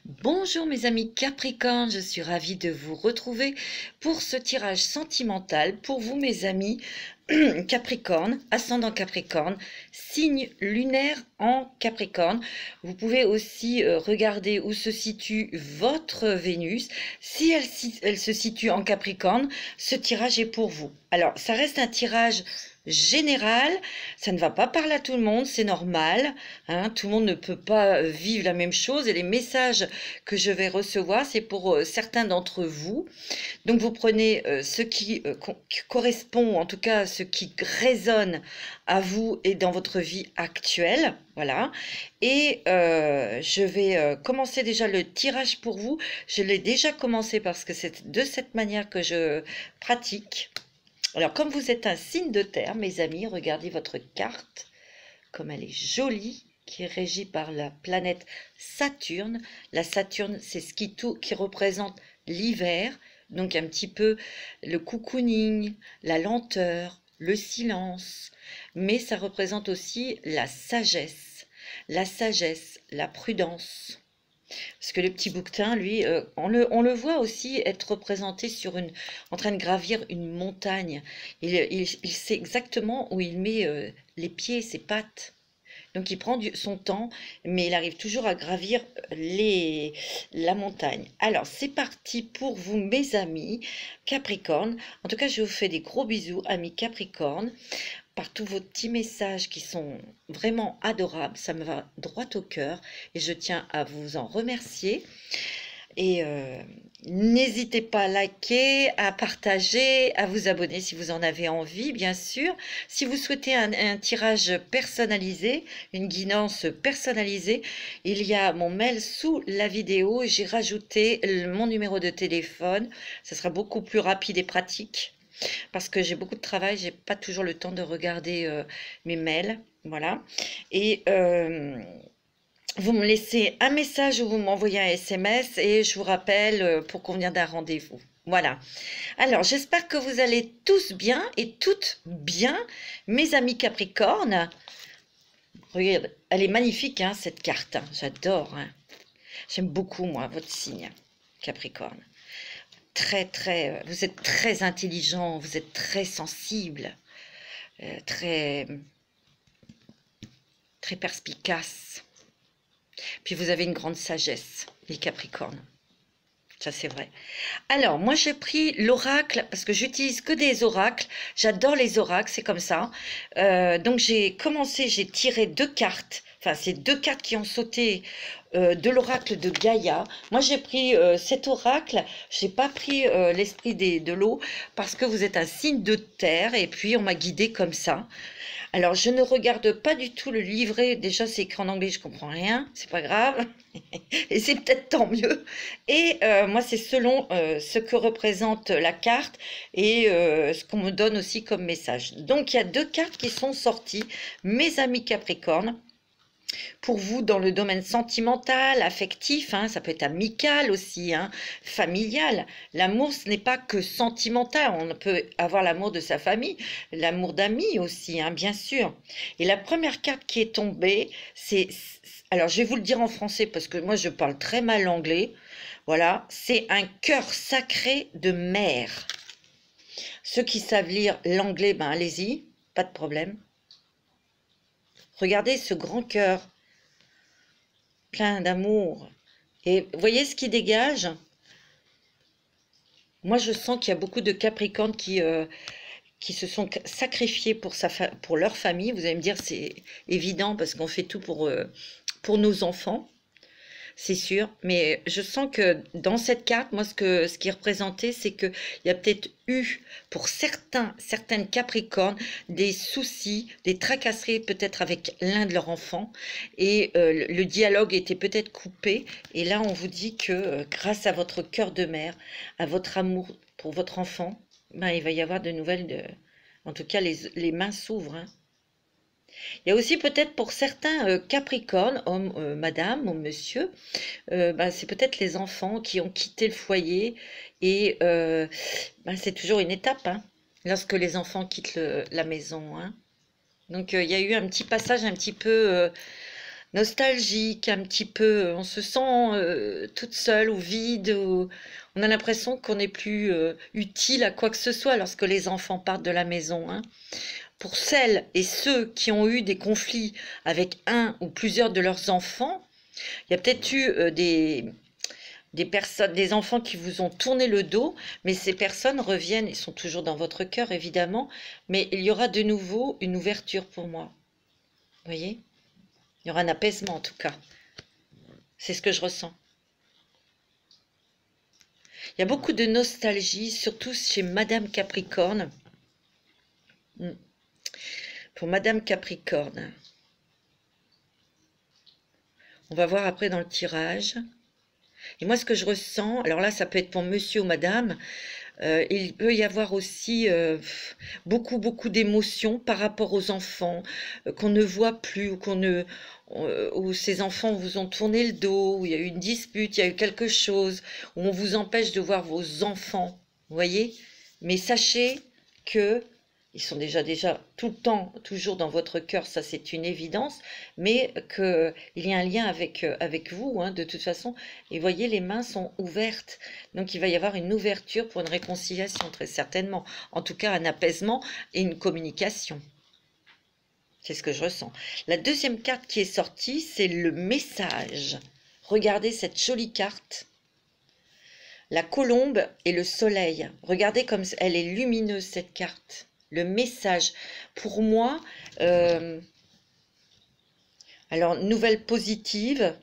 Bonjour mes amis Capricorne, je suis ravie de vous retrouver pour ce tirage sentimental pour vous mes amis Capricorne, ascendant Capricorne, signe lunaire en Capricorne. Vous pouvez aussi regarder où se situe votre Vénus. Si elle se situe en Capricorne, ce tirage est pour vous. Alors, ça reste un tirage général, ça ne va pas parler à tout le monde, c'est normal, hein, tout le monde ne peut pas vivre la même chose et les messages que je vais recevoir, c'est pour certains d'entre vous. Donc vous prenez ce qui correspond, en tout cas ce qui résonne à vous et dans votre vie actuelle, voilà. Et je vais commencer déjà le tirage pour vous. Je l'ai déjà commencé parce que c'est de cette manière que je pratique. Alors, comme vous êtes un signe de terre, mes amis, regardez votre carte, comme elle est jolie, qui est régie par la planète Saturne. La Saturne, c'est ce qui représente l'hiver, donc un petit peu le cocooning, la lenteur, le silence, mais ça représente aussi la sagesse, la prudence. Parce que le petit bouquetin, lui, on le voit aussi être représenté en train de gravir une montagne. Il sait exactement où il met les pieds, ses pattes. Donc il prend son temps, mais il arrive toujours à gravir la montagne. Alors c'est parti pour vous mes amis Capricorne. En tout cas, je vous fais des gros bisous, amis Capricorne, par tous vos petits messages qui sont vraiment adorables. Ça me va droit au cœur et je tiens à vous en remercier. Et n'hésitez pas à liker, à partager, à vous abonner si vous en avez envie, bien sûr. Si vous souhaitez un tirage personnalisé, une guidance personnalisée, il y a mon mail sous la vidéo. J'ai rajouté mon numéro de téléphone. Ce sera beaucoup plus rapide et pratique parce que j'ai beaucoup de travail. J'ai pas toujours le temps de regarder mes mails. Voilà. Et vous me laissez un message ou vous m'envoyez un SMS et je vous rappelle pour convenir d'un rendez-vous. Voilà. Alors, j'espère que vous allez tous bien et toutes bien, mes amis Capricorne. Regarde, elle est magnifique, hein, cette carte. Hein. J'adore. Hein. J'aime beaucoup, moi, votre signe, Capricorne. Vous êtes très intelligent, vous êtes très sensible, très perspicace. Puis vous avez une grande sagesse, les Capricornes. Ça, c'est vrai. Alors, moi, j'ai pris l'oracle, parce que j'utilise que des oracles. J'adore les oracles, c'est comme ça. Donc, j'ai tiré deux cartes. Enfin, c'est deux cartes qui ont sauté de l'oracle de Gaïa. Moi, j'ai pris cet oracle. Je n'ai pas pris l'esprit de l'eau, parce que vous êtes un signe de terre. Et puis, on m'a guidée comme ça. Alors, je ne regarde pas du tout le livret. Déjà, c'est écrit en anglais, je comprends rien. C'est pas grave. Et c'est peut-être tant mieux. Et moi, c'est selon ce que représente la carte et ce qu'on me donne aussi comme message. Donc, il y a deux cartes qui sont sorties, mes amis Capricorne. Pour vous, dans le domaine sentimental, affectif, hein, ça peut être amical aussi, hein, familial. L'amour, ce n'est pas que sentimental. On peut avoir l'amour de sa famille, l'amour d'amis aussi, hein, bien sûr. Et la première carte qui est tombée, c'est... Alors, je vais vous le dire en français parce que moi, je parle très mal anglais. Voilà, c'est un cœur sacré de mer. Ceux qui savent lire l'anglais, ben allez-y, pas de problème. Regardez ce grand cœur, plein d'amour. Et voyez ce qui dégage? Moi, je sens qu'il y a beaucoup de Capricornes qui se sont sacrifiés pour leur famille. Vous allez me dire, c'est évident parce qu'on fait tout pour nos enfants. C'est sûr, mais je sens que dans cette carte, moi, ce qui est représenté, c'est qu'il y a peut-être eu, pour certaines Capricornes, des soucis, des tracasseries peut-être avec l'un de leurs enfants, et le dialogue était peut-être coupé, et là, on vous dit que grâce à votre cœur de mère, à votre amour pour votre enfant, ben, il va y avoir de nouvelles, en tout cas, les mains s'ouvrent, hein. Il y a aussi peut-être pour certains Capricornes, hommes, madame ou monsieur, ben, c'est peut-être les enfants qui ont quitté le foyer et ben, c'est toujours une étape hein, lorsque les enfants quittent la maison. Hein. Donc il y a eu un petit passage un petit peu nostalgique, un petit peu, on se sent toute seule ou vide, ou on a l'impression qu'on n'est plus utile à quoi que ce soit lorsque les enfants partent de la maison, hein. Pour celles et ceux qui ont eu des conflits avec un ou plusieurs de leurs enfants, il y a peut-être eu des personnes, des enfants qui vous ont tourné le dos, mais ces personnes reviennent, ils sont toujours dans votre cœur évidemment, mais il y aura de nouveau une ouverture pour moi. Vous voyez? Il y aura un apaisement en tout cas. C'est ce que je ressens. Il y a beaucoup de nostalgie, surtout chez Madame Capricorne. Pour Madame Capricorne. On va voir après dans le tirage. Et moi, ce que je ressens, alors là, ça peut être pour monsieur ou madame, il peut y avoir aussi beaucoup d'émotions par rapport aux enfants qu'on ne voit plus ou où ces enfants vous ont tourné le dos, où il y a eu une dispute, il y a eu quelque chose, où on vous empêche de voir vos enfants, vous voyez? Mais sachez que ils sont déjà tout le temps, toujours dans votre cœur, ça c'est une évidence, mais qu'il y a un lien avec vous, hein, de toute façon. Et voyez, les mains sont ouvertes, donc il va y avoir une ouverture pour une réconciliation, très certainement. En tout cas, un apaisement et une communication. C'est ce que je ressens. La deuxième carte qui est sortie, c'est le message. Regardez cette jolie carte. La colombe et le soleil. Regardez comme elle est lumineuse, cette carte. Le message, pour moi, alors nouvelle positive,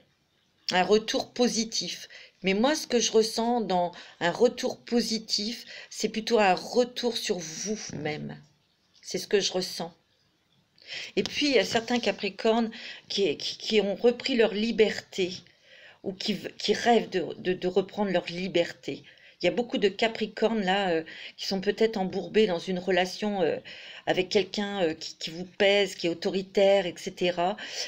un retour positif. Mais moi, ce que je ressens dans un retour positif, c'est plutôt un retour sur vous-même. C'est ce que je ressens. Et puis, il y a certains Capricornes qui ont repris leur liberté ou qui rêvent de reprendre leur liberté. Il y a beaucoup de Capricornes là qui sont peut-être embourbés dans une relation avec quelqu'un qui vous pèse, qui est autoritaire, etc.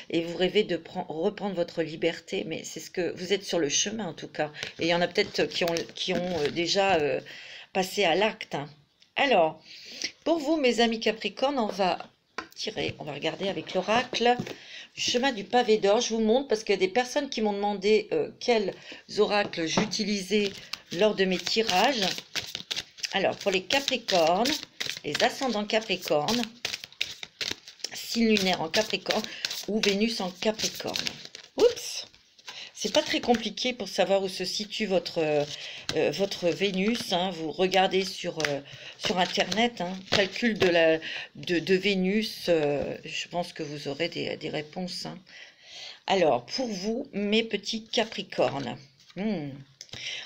Et vous rêvez de reprendre votre liberté. Mais c'est ce que vous êtes sur le chemin en tout cas. Et il y en a peut-être qui ont déjà passé à l'acte, hein. Alors, pour vous, mes amis Capricornes, on va tirer, on va regarder avec l'oracle du chemin du pavé d'or. Je vous montre parce qu'il y a des personnes qui m'ont demandé quels oracles j'utilisais lors de mes tirages. Alors, pour les Capricornes, les ascendants Capricorne, signe lunaire en Capricorne ou Vénus en Capricorne. Oups! C'est pas très compliqué pour savoir où se situe votre Vénus, hein. Vous regardez sur Internet, hein, calcul de Vénus, je pense que vous aurez des réponses, hein. Alors, pour vous, mes petits Capricornes,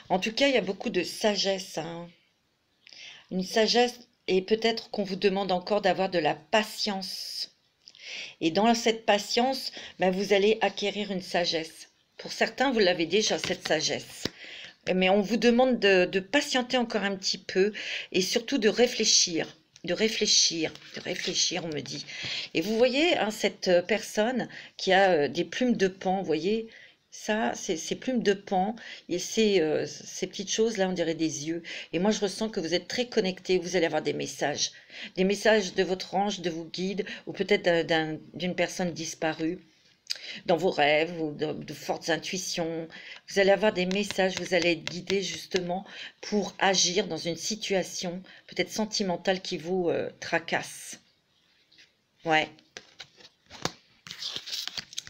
en tout cas, il y a beaucoup de sagesse, hein. Une sagesse, et peut-être qu'on vous demande encore d'avoir de la patience. Et dans cette patience, ben, vous allez acquérir une sagesse. Pour certains, vous l'avez déjà, cette sagesse. Mais on vous demande de patienter encore un petit peu et surtout de réfléchir, on me dit. Et vous voyez, hein, cette personne qui a des plumes de paon, vous voyez, ça, ces plumes de paon et ces petites choses-là, on dirait des yeux. Et moi, je ressens que vous êtes très connectés, vous allez avoir des messages de votre ange, de vos guides, ou peut-être d'une personne disparue. Dans vos rêves ou de fortes intuitions, vous allez avoir des messages, vous allez être guidé justement pour agir dans une situation peut-être sentimentale qui vous tracasse. Ouais.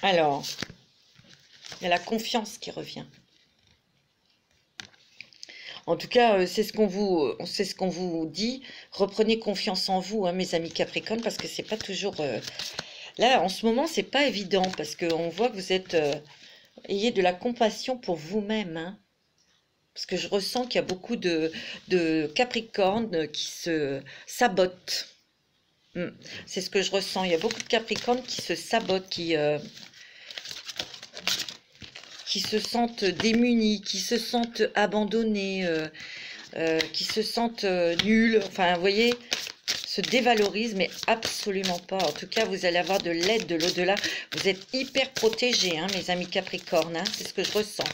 Alors, il y a la confiance qui revient. En tout cas, c'est ce qu'on vous dit. Reprenez confiance en vous, hein, mes amis Capricorne, parce que c'est pas toujours... Là, en ce moment, c'est pas évident parce qu'on voit que vous êtes... ayez de la compassion pour vous-même, hein, parce que je ressens qu'il y a beaucoup de Capricornes qui se sabotent. C'est ce que je ressens. Il y a beaucoup de Capricornes qui se sabotent, qui se sentent démunis, qui se sentent abandonnés, qui se sentent nuls. Enfin, vous voyez... se dévalorise, mais absolument pas. En tout cas, vous allez avoir de l'aide de l'au-delà. Vous êtes hyper protégés, hein, mes amis Capricorne, hein, c'est ce que je ressens.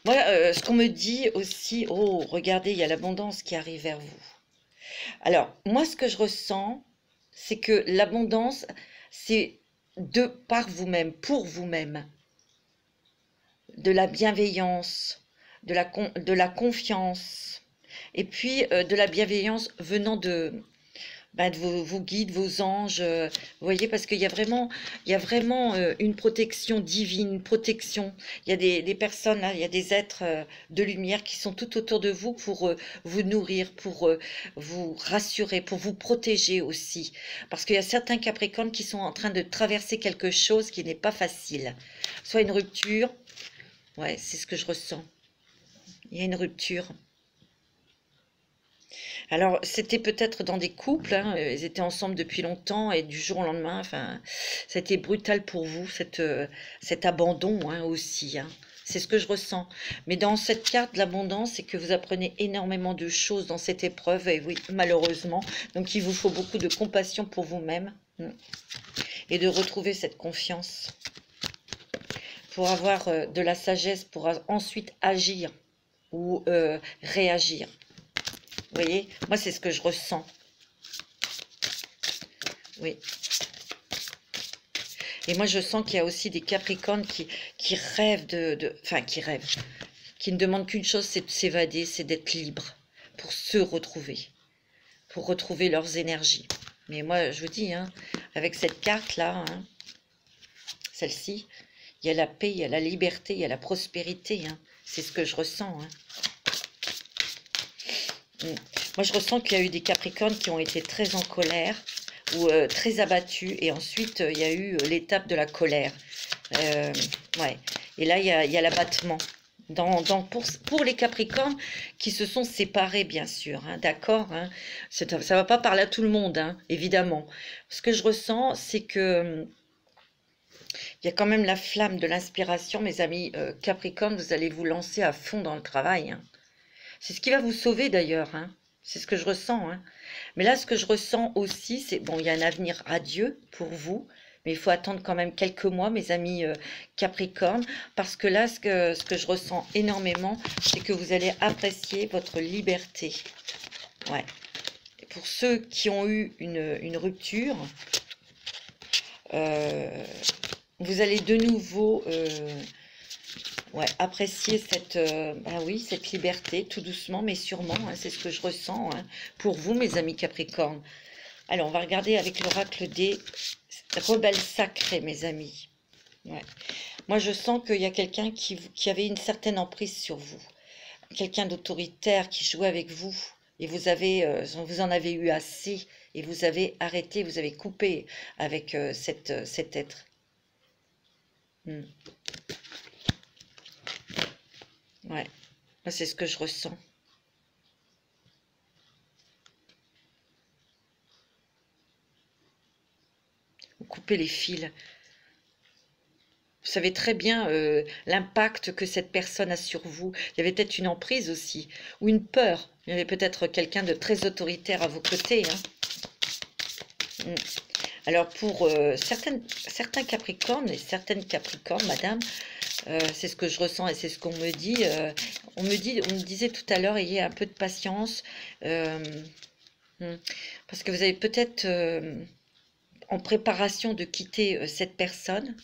Moi, ce qu'on me dit aussi, oh, regardez, il y a l'abondance qui arrive vers vous. Alors, moi, ce que je ressens, c'est que l'abondance, c'est par vous-même, pour vous-même, de la bienveillance, de la confiance, et puis de la bienveillance venant de vos guides, vos anges, vous voyez, parce qu'il y a vraiment une protection divine, une protection. Il y a des personnes, là, il y a des êtres de lumière qui sont tout autour de vous pour vous nourrir, pour vous rassurer, pour vous protéger aussi. Parce qu'il y a certains Capricornes qui sont en train de traverser quelque chose qui n'est pas facile. Soit une rupture, ouais, c'est ce que je ressens. Il y a une rupture. Alors, c'était peut-être dans des couples, hein, ils étaient ensemble depuis longtemps et du jour au lendemain, enfin, ça a été brutal pour vous, cet abandon hein, aussi. Hein. C'est ce que je ressens. Mais dans cette carte de l'abondance, c'est que vous apprenez énormément de choses dans cette épreuve, et oui, malheureusement. Donc, il vous faut beaucoup de compassion pour vous-même et de retrouver cette confiance pour avoir de la sagesse, pour ensuite agir ou réagir. Vous voyez, moi c'est ce que je ressens. Oui. Et moi je sens qu'il y a aussi des Capricornes qui rêvent enfin qui rêvent, qui ne demandent qu'une chose, c'est de s'évader, c'est d'être libre, pour se retrouver, pour retrouver leurs énergies. Mais moi je vous dis, hein, avec cette carte-là, hein, celle-ci, il y a la paix, il y a la liberté, il y a la prospérité. Hein. C'est ce que je ressens. Hein. Moi, je ressens qu'il y a eu des Capricornes qui ont été très en colère ou très abattus. Et ensuite, il y a eu l'étape de la colère. Ouais. Et là, il y a l'abattement. Pour les Capricornes qui se sont séparés, bien sûr. Hein, d'accord hein. Ça ne va pas parler à tout le monde, hein, évidemment. Ce que je ressens, c'est que... il y a quand même la flamme de l'inspiration, mes amis Capricorne, vous allez vous lancer à fond dans le travail. Hein. C'est ce qui va vous sauver d'ailleurs, hein. C'est ce que je ressens. Hein. Mais là, ce que je ressens aussi, c'est, bon, il y a un avenir radieux pour vous, mais il faut attendre quand même quelques mois, mes amis Capricorne, parce que là, ce que je ressens énormément, c'est que vous allez apprécier votre liberté. Ouais. Et pour ceux qui ont eu une rupture, vous allez de nouveau... ouais, apprécier cette liberté, tout doucement, mais sûrement, hein, c'est ce que je ressens hein, pour vous, mes amis Capricorne. Alors, on va regarder avec l'oracle des rebelles sacrés, mes amis. Ouais. Moi, je sens qu'il y a quelqu'un qui avait une certaine emprise sur vous. Quelqu'un d'autoritaire qui jouait avec vous. Et vous en avez eu assez. Et vous avez arrêté, vous avez coupé avec cet être. Ouais, c'est ce que je ressens. Vous coupez les fils. Vous savez très bien l'impact que cette personne a sur vous. Il y avait peut-être une emprise aussi, ou une peur. Il y avait peut-être quelqu'un de très autoritaire à vos côtés. Hein. Alors pour certains Capricornes et certaines Capricornes, madame, c'est ce que je ressens et c'est ce qu'on me dit. On me disait tout à l'heure, ayez un peu de patience. Parce que vous avez peut-être en préparation de quitter cette personne.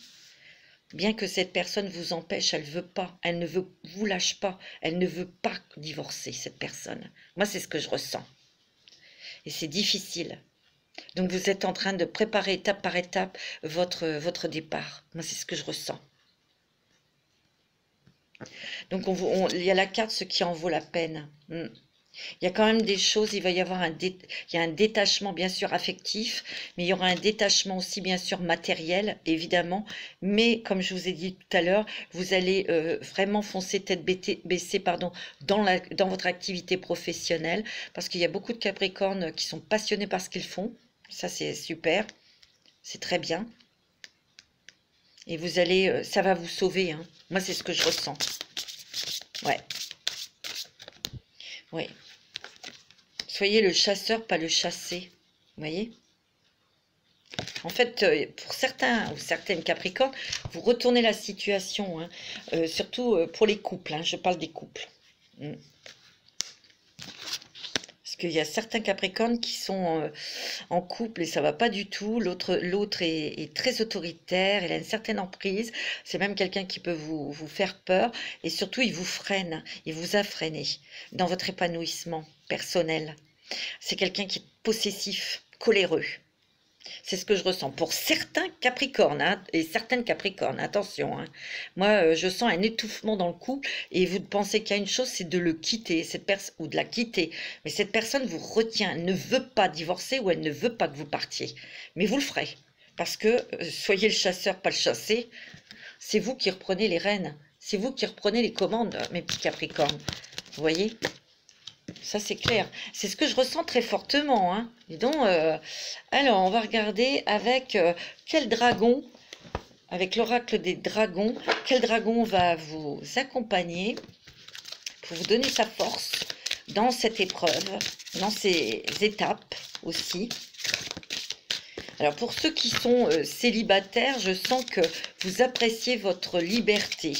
Bien que cette personne vous empêche, elle veut pas, elle ne vous lâche pas, elle ne veut pas divorcer, cette personne. Moi, c'est ce que je ressens. Et c'est difficile. Donc, vous êtes en train de préparer étape par étape votre départ. Moi, c'est ce que je ressens. Donc, il y a la carte, ce qui en vaut la peine. Il y a quand même des choses, il va y avoir il y a un détachement bien sûr affectif, mais il y aura un détachement aussi bien sûr matériel, évidemment. Mais comme je vous ai dit tout à l'heure, vous allez vraiment foncer tête baissée pardon, dans votre activité professionnelle, parce qu'il y a beaucoup de Capricornes qui sont passionnés par ce qu'ils font. Ça, c'est super, c'est très bien. Et vous allez, ça va vous sauver. Hein. Moi, c'est ce que je ressens. Ouais. Oui. Soyez le chasseur, pas le chassé. Vous voyez? En fait, pour certains ou certaines Capricornes, vous retournez la situation. Hein, surtout pour les couples. Hein, je parle des couples. Parce Parce qu'il y a certains Capricornes qui sont en couple et ça va pas du tout. L'autre est très autoritaire, il a une certaine emprise. C'est même quelqu'un qui peut vous faire peur. Et surtout, il vous freine, il vous a freiné dans votre épanouissement personnel. C'est quelqu'un qui est possessif, coléreux. C'est ce que je ressens pour certains Capricornes, hein, et certaines Capricornes, attention. Hein. Moi, je sens un étouffement dans le couple et vous pensez qu'il y a une chose, c'est de le quitter, ou de la quitter. Mais cette personne vous retient, elle ne veut pas divorcer ou elle ne veut pas que vous partiez. Mais vous le ferez. Parce que, soyez le chasseur, pas le chassé, c'est vous qui reprenez les rênes. C'est vous qui reprenez les commandes, mes petits Capricornes. Vous voyez ? Ça, c'est clair. C'est ce que je ressens très fortement. Hein. Dis donc, alors, on va regarder avec quel dragon, avec l'oracle des dragons, quel dragon va vous accompagner pour vous donner sa force dans cette épreuve, dans ces étapes aussi. Alors, pour ceux qui sont célibataires, je sens que vous appréciez votre liberté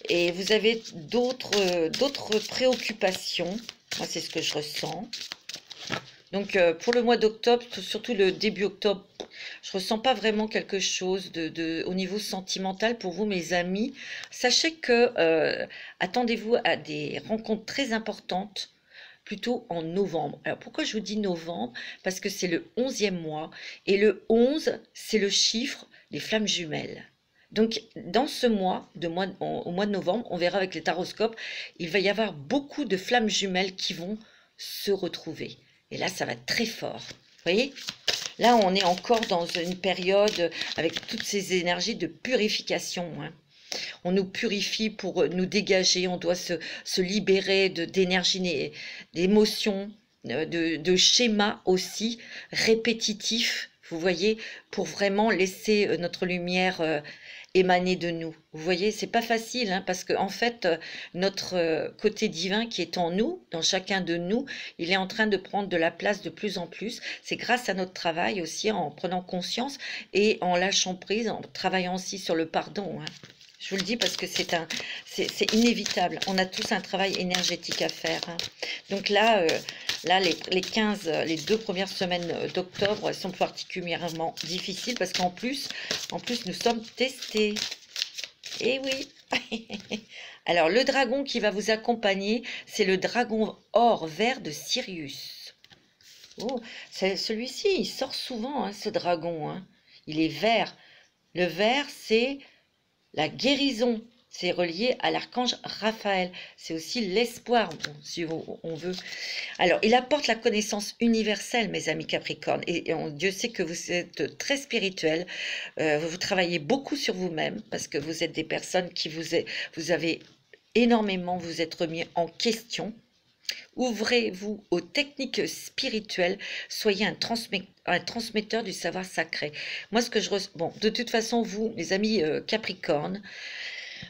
et vous avez d'autres préoccupations. Moi, c'est ce que je ressens. Donc, pour le mois d'octobre, surtout le début octobre, je ne ressens pas vraiment quelque chose au niveau sentimental pour vous, mes amis. Sachez que attendez-vous à des rencontres très importantes, plutôt en novembre. Alors, pourquoi je vous dis novembre? Parce que c'est le 11e mois. Et le 11, c'est le chiffre des flammes jumelles. Donc, dans ce mois, au mois de novembre, on verra avec les taroscopes, il va y avoir beaucoup de flammes jumelles qui vont se retrouver. Et là, ça va être très fort. Vous voyez? Là, on est encore dans une période avec toutes ces énergies de purification. Hein. On nous purifie pour nous dégager, on doit se libérer d'énergie, d'émotions, de schémas aussi répétitifs, vous voyez, pour vraiment laisser notre lumière émaner de nous. Vous voyez, c'est pas facile, hein, parce qu'en fait, notre côté divin qui est en nous, dans chacun de nous, il est en train de prendre de la place de plus en plus. C'est grâce à notre travail aussi, en prenant conscience et en lâchant prise, en travaillant aussi sur le pardon. Hein. Je vous le dis parce que c'est inévitable. On a tous un travail énergétique à faire. Hein. Donc là, les 2 premières semaines d'octobre sont particulièrement difficiles parce qu'en plus, nous sommes testés. Eh oui. Alors, le dragon qui va vous accompagner, c'est le dragon or vert de Sirius. Oh, celui-ci, il sort souvent, hein, ce dragon. Hein. Il est vert. Le vert, c'est la guérison, c'est relié à l'archange Raphaël. C'est aussi l'espoir, bon, si on veut. Alors, il apporte la connaissance universelle, mes amis Capricornes. Et Dieu sait que vous êtes très spirituels. Vous travaillez beaucoup sur vous-même parce que vous êtes des personnes qui vous avez énormément, vous êtes remis en question. Ouvrez-vous aux techniques spirituelles, soyez un transmetteur du savoir sacré. Moi, ce que je ressens, bon, de toute façon, vous, les amis Capricorne,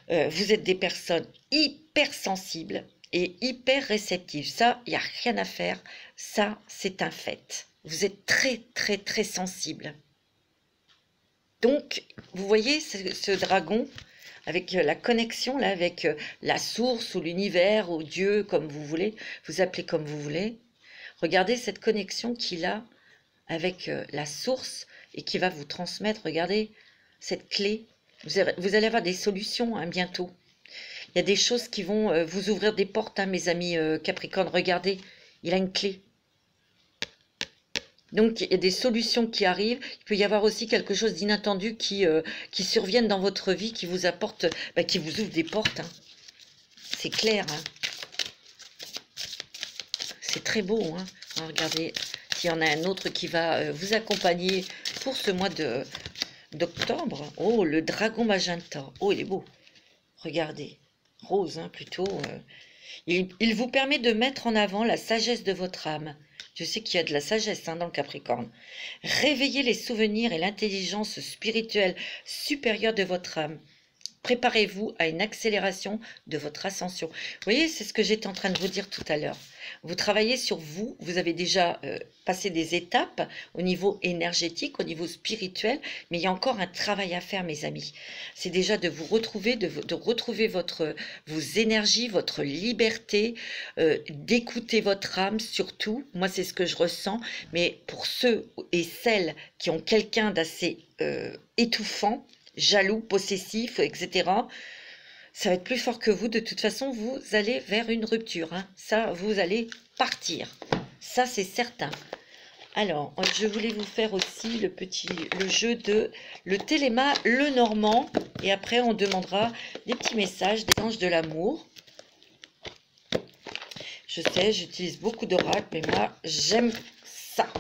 vous êtes des personnes hyper sensibles et hyper réceptives. Ça, il n'y a rien à faire. Ça, c'est un fait. Vous êtes très, très, très sensibles. Donc, vous voyez ce dragon avec la connexion, là, avec la source ou l'univers ou Dieu, comme vous voulez, vous appelez comme vous voulez. Regardez cette connexion qu'il a avec la source et qui va vous transmettre, regardez, cette clé. Vous allez avoir des solutions hein, bientôt. Il y a des choses qui vont vous ouvrir des portes, hein, mes amis Capricorne. Regardez, il a une clé. Donc, il y a des solutions qui arrivent. Il peut y avoir aussi quelque chose d'inattendu qui survienne dans votre vie, qui vous apporte, qui vous ouvre des portes. Hein. C'est clair. Hein. C'est très beau. Hein. Alors, regardez, s'il y en a un autre qui va vous accompagner pour ce mois d'octobre. Oh, le dragon magenta. Oh, il est beau. Regardez. Rose, hein, plutôt. Il vous permet de mettre en avant la sagesse de votre âme. Je sais qu'il y a de la sagesse hein, dans le Capricorne. Réveillez les souvenirs et l'intelligence spirituelle supérieure de votre âme préparez-vous à une accélération de votre ascension. Vous voyez, c'est ce que j'étais en train de vous dire tout à l'heure. Vous travaillez sur vous, vous avez déjà passé des étapes au niveau énergétique, au niveau spirituel, mais il y a encore un travail à faire, mes amis. C'est déjà de vous retrouver, de retrouver vos énergies, votre liberté, d'écouter votre âme surtout. Moi, c'est ce que je ressens, mais pour ceux et celles qui ont quelqu'un d'assez étouffant, jaloux, possessif, etc., ça va être plus fort que vous. De toute façon, vous allez vers une rupture. Hein. Ça, vous allez partir. Ça, c'est certain. Alors, je voulais vous faire aussi le jeu de le téléma, le normand. Et après, on demandera des petits messages des anges de l'amour. Je sais, j'utilise beaucoup d'oracles, mais moi, j'aime ça.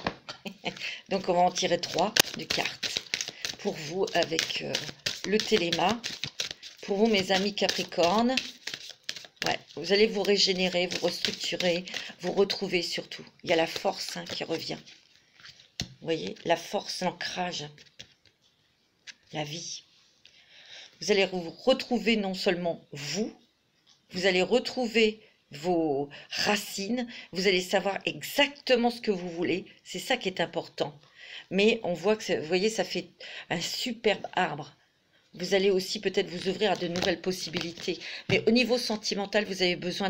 Donc, on va en tirer 3 de cartes pour vous avec le téléma. Pour vous, mes amis Capricorne, ouais, vous allez vous régénérer, vous restructurer, vous retrouver surtout. Il y a la force qui revient. Vous voyez, la force, l'ancrage, la vie. Vous allez vous retrouver non seulement vous allez retrouver vos racines, vous allez savoir exactement ce que vous voulez. C'est ça qui est important. Mais on voit que, vous voyez, ça fait un superbe arbre. Vous allez aussi peut-être vous ouvrir à de nouvelles possibilités. Mais au niveau sentimental, vous avez besoin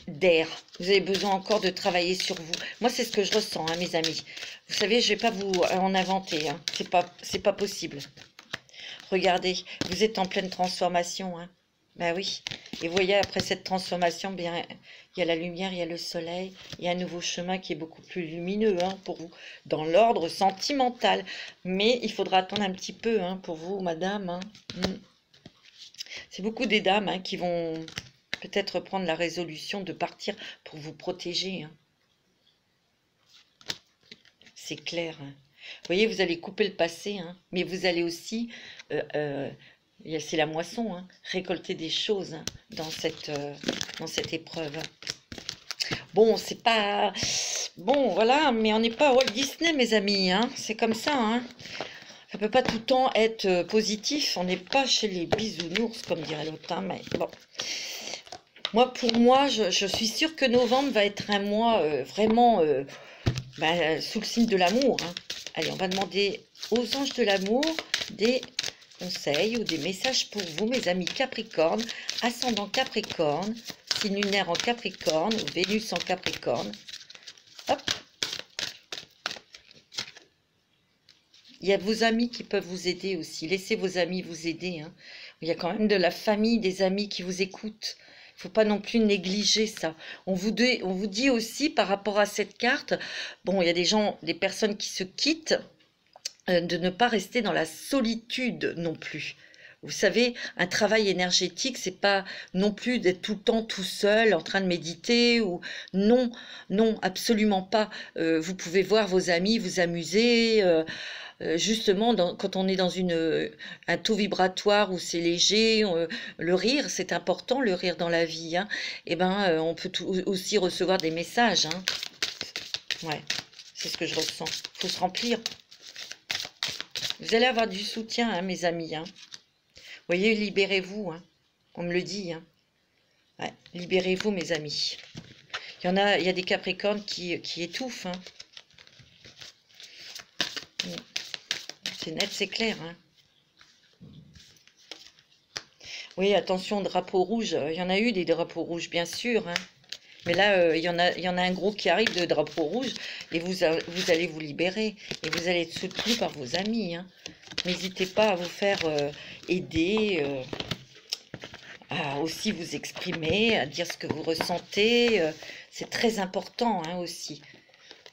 d'air. Vous avez besoin encore de travailler sur vous. Moi, c'est ce que je ressens, hein, mes amis. Vous savez, je ne vais pas vous en inventer. Hein. C'est pas possible. Regardez, vous êtes en pleine transformation. Hein. Ben oui. Et vous voyez, après cette transformation, bien, il y a la lumière, il y a le soleil, il y a un nouveau chemin qui est beaucoup plus lumineux pour vous, dans l'ordre sentimental. Mais il faudra attendre un petit peu pour vous, madame. Hein. C'est beaucoup des dames qui vont peut-être prendre la résolution de partir pour vous protéger. Hein. C'est clair. Hein. Vous voyez, vous allez couper le passé, mais vous allez aussi... c'est la moisson, récolter des choses dans cette épreuve. Bon, c'est pas... Bon, voilà, mais on n'est pas à Walt Disney, mes amis, c'est comme ça, Ça peut pas tout le temps être positif, on n'est pas chez les bisounours, comme dirait l'autre, mais bon. Pour moi, je suis sûre que novembre va être un mois vraiment sous le signe de l'amour. Allez, on va demander aux anges de l'amour des conseils ou des messages pour vous, mes amis Capricorne, ascendant Capricorne, signe lunaire en Capricorne, ou Vénus en Capricorne. Hop. Il y a vos amis qui peuvent vous aider aussi. Laissez vos amis vous aider. Il y a quand même de la famille, des amis qui vous écoutent. Il ne faut pas non plus négliger ça. On vous dit aussi par rapport à cette carte, bon, il y a des personnes qui se quittent, de ne pas rester dans la solitude non plus. Vous savez, un travail énergétique, c'est pas non plus d'être tout le temps tout seul en train de méditer ou non, absolument pas. Vous pouvez voir vos amis, vous amuser. Justement, quand on est dans un taux vibratoire où c'est léger, le rire, c'est important, le rire dans la vie. Et on peut aussi recevoir des messages. Ouais, c'est ce que je ressens. Il faut se remplir. Vous allez avoir du soutien, mes amis. Vous voyez, libérez-vous. On me le dit. Ouais, libérez-vous, mes amis. Il y a des Capricornes qui étouffent. C'est net, c'est clair. Oui, attention, drapeau rouge. Il y en a eu des drapeaux rouges, bien sûr. Mais là, il y en a un gros qui arrive de drapeau rouge. Et vous allez vous libérer. Et vous allez être soutenu par vos amis. N'hésitez pas à vous faire aider, à aussi vous exprimer, à dire ce que vous ressentez. C'est très important aussi.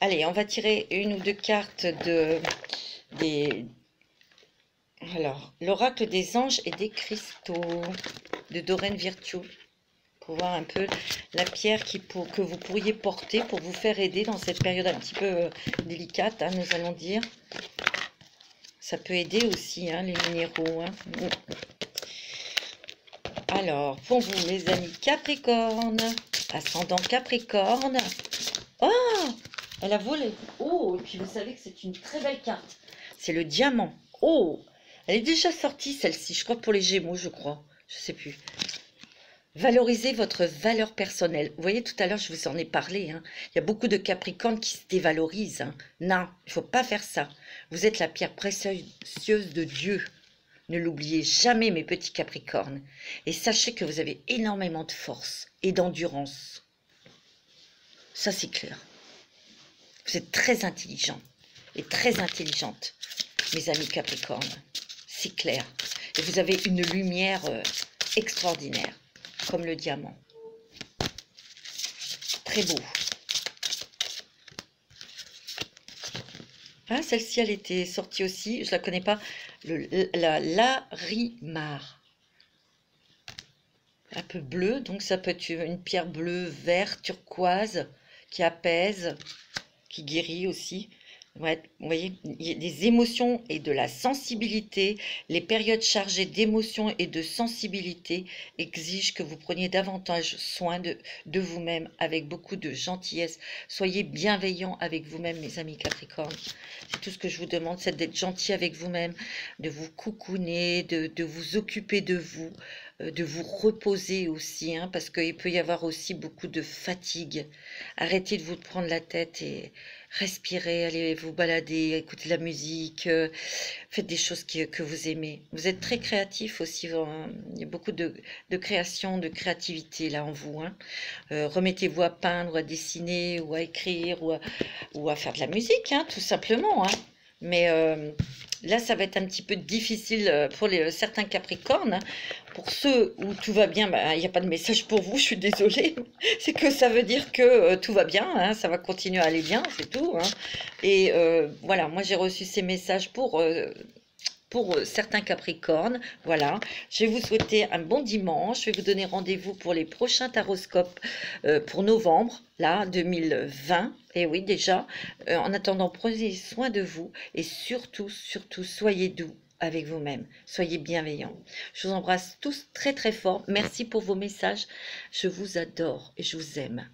Allez, on va tirer une ou deux cartes alors, l'oracle des anges et des cristaux de Doreen Virtue. Pour voir un peu la pierre que vous pourriez porter pour vous faire aider dans cette période un petit peu délicate, nous allons dire. Ça peut aider aussi, les minéraux. Alors, pour vous, mes amis Capricorne, ascendant Capricorne. Oh, elle a volé. Oh, et puis vous savez que c'est une très belle carte. C'est le diamant. Oh, Elle est déjà sortie, celle-ci, je crois pour les Gémeaux, je crois. Je sais plus. Valorisez votre valeur personnelle. Vous voyez, tout à l'heure, je vous en ai parlé. Hein. Il y a beaucoup de Capricornes qui se dévalorisent. Hein. Non, il ne faut pas faire ça. Vous êtes la pierre précieuse de Dieu. Ne l'oubliez jamais, mes petits Capricornes. Et sachez que vous avez énormément de force et d'endurance. Ça, c'est clair. Vous êtes très intelligent et très intelligente, mes amis Capricornes. C'est clair. Et vous avez une lumière extraordinaire, comme le diamant. Très beau. Ah, celle-ci, elle était sortie aussi, je ne la connais pas, la Larimar. Un peu bleu, donc ça peut être une pierre bleue, vert, turquoise, qui apaise, qui guérit aussi. Ouais, vous voyez, il y a des émotions et de la sensibilité. Les périodes chargées d'émotions et de sensibilité exigent que vous preniez davantage soin de vous-même avec beaucoup de gentillesse. Soyez bienveillants avec vous-même, mes amis Capricornes. C'est tout ce que je vous demande, c'est d'être gentil avec vous-même, de vous coucouner, de vous occuper de vous reposer aussi, hein, parce qu'il peut y avoir aussi beaucoup de fatigue. Arrêtez de vous prendre la tête et respirez, allez vous balader, écoutez de la musique, faites des choses que vous aimez. Vous êtes très créatif aussi, hein. Il y a beaucoup de création, de créativité là en vous. Hein. Remettez-vous à peindre, ou à dessiner, ou à écrire, ou à faire de la musique, hein, tout simplement. Hein. Mais là, ça va être un petit peu difficile pour certains Capricornes. Hein. Pour ceux où tout va bien, bah, il n'y a pas de message pour vous, je suis désolée. C'est que ça veut dire que tout va bien, hein, ça va continuer à aller bien, c'est tout. Hein. Et voilà, moi j'ai reçu ces messages pour certains Capricornes. Voilà, je vais vous souhaiter un bon dimanche. Je vais vous donner rendez-vous pour les prochains taroscopes pour novembre, là, 2020. Et oui, déjà, en attendant, prenez soin de vous et surtout, surtout, soyez doux avec vous-même. Soyez bienveillants. Je vous embrasse tous très, très fort. Merci pour vos messages. Je vous adore et je vous aime.